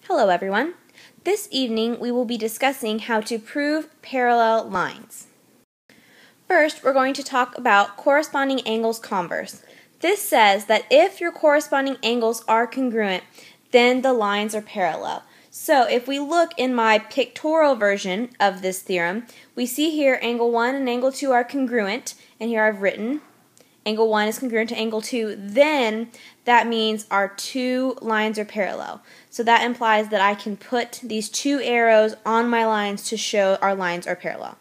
Hello everyone. This evening we will be discussing how to prove parallel lines. First, we're going to talk about corresponding angles converse. This says that if your corresponding angles are congruent, then the lines are parallel. So if we look in my pictorial version of this theorem, we see here angle 1 and angle 2 are congruent, and here I've written angle 1 is congruent to angle 2, then that means our two lines are parallel. So that implies that I can put these two arrows on my lines to show our lines are parallel.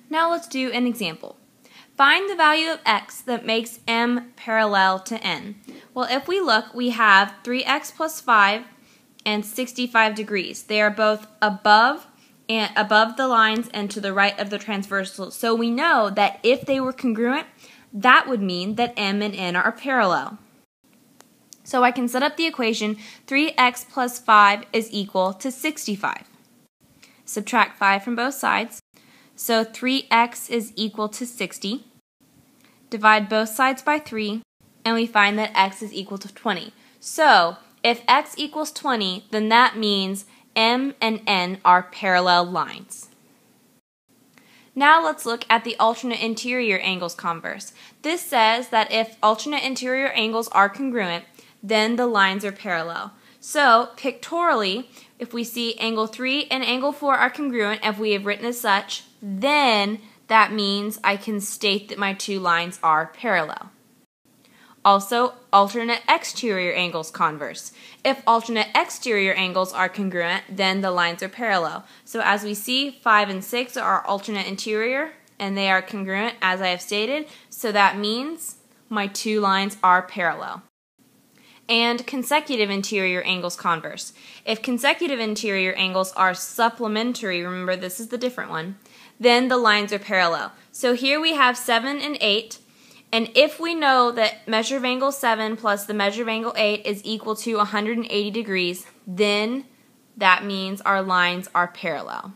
Now let's do an example. Find the value of x that makes m parallel to n. Well, if we look, we have 3x plus 5 and 65 degrees. They are both above the lines and to the right of the transversal. So we know that if they were congruent, that would mean that m and n are parallel. So I can set up the equation 3x plus 5 is equal to 65. Subtract 5 from both sides. So 3x is equal to 60. Divide both sides by 3, and we find that x is equal to 20. So if x equals 20, then that means m and n are parallel lines. Now let's look at the alternate interior angles converse. This says that if alternate interior angles are congruent, then the lines are parallel. So pictorially, if we see angle 3 and angle 4 are congruent, if we have written as such, then that means I can state that my two lines are parallel. Also, alternate exterior angles converse. If alternate exterior angles are congruent, then the lines are parallel. So as we see, 5 and 6 are alternate interior, and they are congruent as I have stated, so that means my two lines are parallel. And consecutive interior angles converse. If consecutive interior angles are supplementary, remember this is the different one, then the lines are parallel. So here we have 7 and 8. And if we know that measure of angle 7 plus the measure of angle 8 is equal to 180 degrees, then that means our lines are parallel.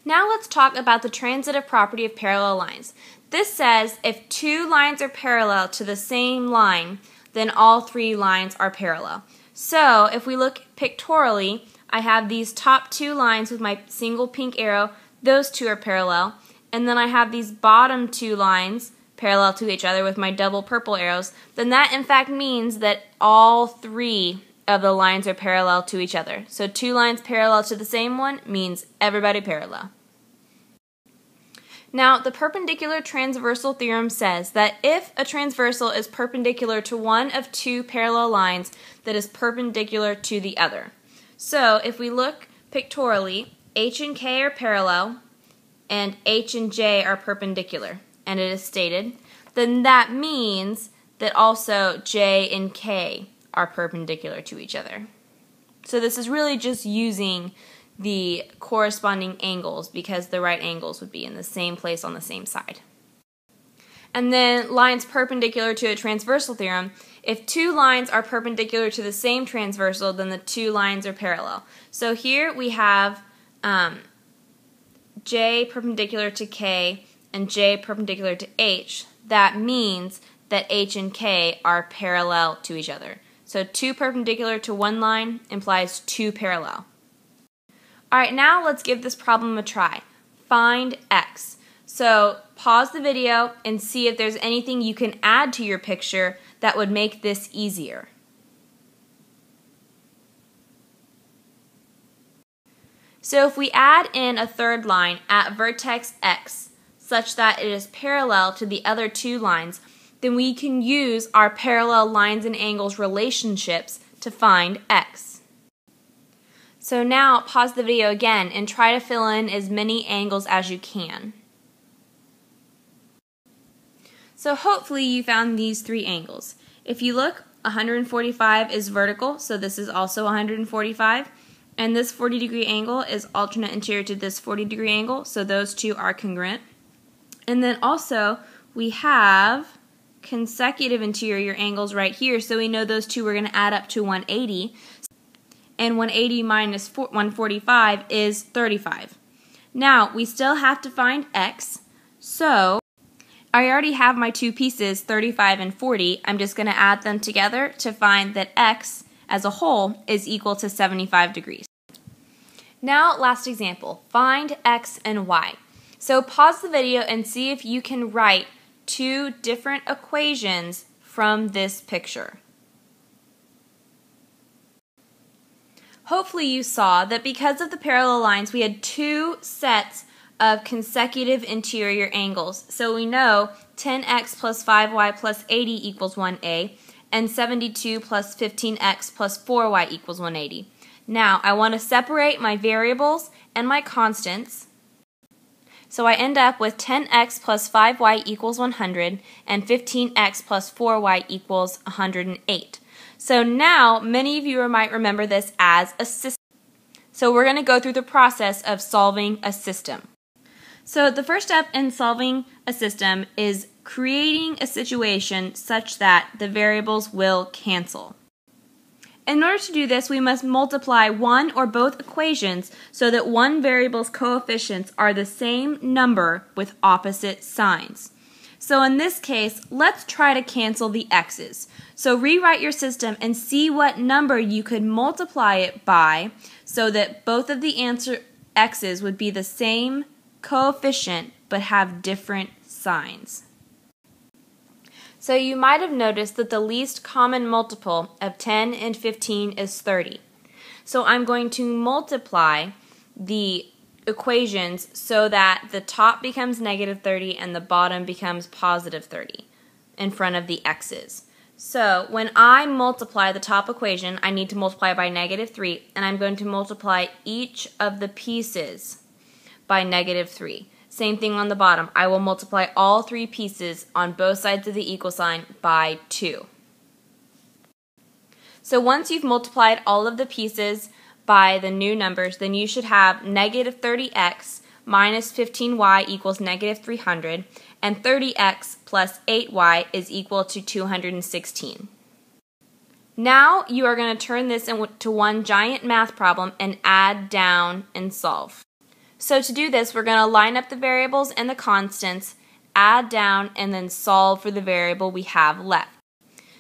Now let's talk about the transitive property of parallel lines. This says if two lines are parallel to the same line, then all three lines are parallel. So if we look pictorially, I have these top two lines with my single pink arrow, those two are parallel, and then I have these bottom two lines parallel to each other with my double purple arrows, then that in fact means that all three of the lines are parallel to each other. So two lines parallel to the same one means everybody parallel. Now, the perpendicular transversal theorem says that if a transversal is perpendicular to one of two parallel lines that is perpendicular to the other. So if we look pictorially, H and K are parallel and H and J are perpendicular, and it is stated, then that means that also J and K are perpendicular to each other. So this is really just using the corresponding angles because the right angles would be in the same place on the same side. And then lines perpendicular to a transversal theorem. If two lines are perpendicular to the same transversal, then the two lines are parallel. So here we have J perpendicular to K and J perpendicular to H. That means that H and K are parallel to each other. So two perpendicular to one line implies two parallel. Alright, now let's give this problem a try. Find x. So pause the video and see if there's anything you can add to your picture that would make this easier. So if we add in a third line at vertex x, such that it is parallel to the other two lines, then we can use our parallel lines and angles relationships to find x. So now pause the video again and try to fill in as many angles as you can. So hopefully you found these three angles. If you look, 145 is vertical, so this is also 145. And this 40-degree angle is alternate interior to this 40-degree angle, so those two are congruent. And then also, we have consecutive interior angles right here, so we know those two are going to add up to 180. And 180 minus 145 is 35. Now, we still have to find x, so I already have my two pieces, 35 and 40. I'm just going to add them together to find that x as a whole is equal to 75 degrees. Now, last example, find x and y. So pause the video and see if you can write two different equations from this picture. Hopefully you saw that because of the parallel lines, we had two sets of consecutive interior angles. So we know 10x plus 5y plus 80 equals 1a, and 72 plus 15x plus 4y equals 180. Now, I want to separate my variables and my constants. So I end up with 10x plus 5y equals 100 and 15x plus 4y equals 108. So now, many of you might remember this as a system. So we're going to go through the process of solving a system. So the first step in solving a system is creating a situation such that the variables will cancel. In order to do this, we must multiply one or both equations so that one variable's coefficients are the same number with opposite signs. So in this case, let's try to cancel the x's. So rewrite your system and see what number you could multiply it by so that both of the answer x's would be the same coefficient but have different signs. So you might have noticed that the least common multiple of 10 and 15 is 30. So I'm going to multiply the equations so that the top becomes negative 30 and the bottom becomes positive 30 in front of the x's. So when I multiply the top equation, I need to multiply by negative 3, and I'm going to multiply each of the pieces by negative 3. Same thing on the bottom. I will multiply all three pieces on both sides of the equal sign by 2. So once you've multiplied all of the pieces by the new numbers, then you should have negative 30x minus 15y equals negative 300, and 30x plus 8y is equal to 216. Now you are going to turn this into one giant math problem and add down and solve. So to do this, we're going to line up the variables and the constants, add down, and then solve for the variable we have left.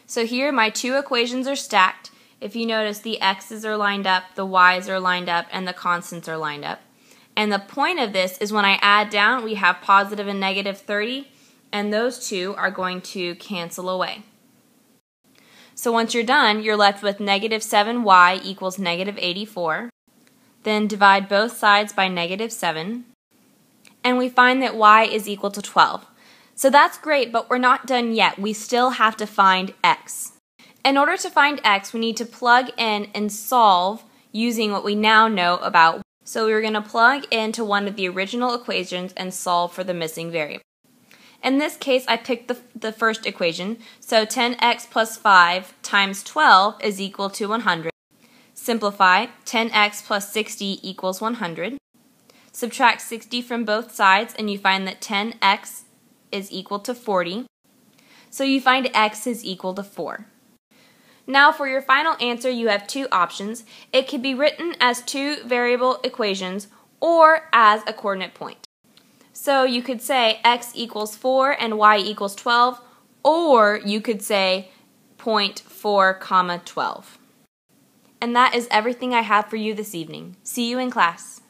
So here my two equations are stacked. If you notice, the x's are lined up, the y's are lined up, and the constants are lined up. And the point of this is when I add down, we have positive and negative 30, and those two are going to cancel away. So once you're done, you're left with negative 7y equals negative 84. Then divide both sides by negative 7, and we find that y is equal to 12. So that's great, but we're not done yet. We still have to find x. In order to find x, we need to plug in and solve using what we now know about. So we're going to plug into one of the original equations and solve for the missing variable. In this case, I picked the first equation, so 10x plus 5 times 12 is equal to 100. Simplify, 10x plus 60 equals 100. Subtract 60 from both sides and you find that 10x is equal to 40. So you find x is equal to 4. Now for your final answer, you have two options. It could be written as two variable equations or as a coordinate point. So you could say x equals 4 and y equals 12, or you could say point 4, 12. And that is everything I have for you this evening. See you in class.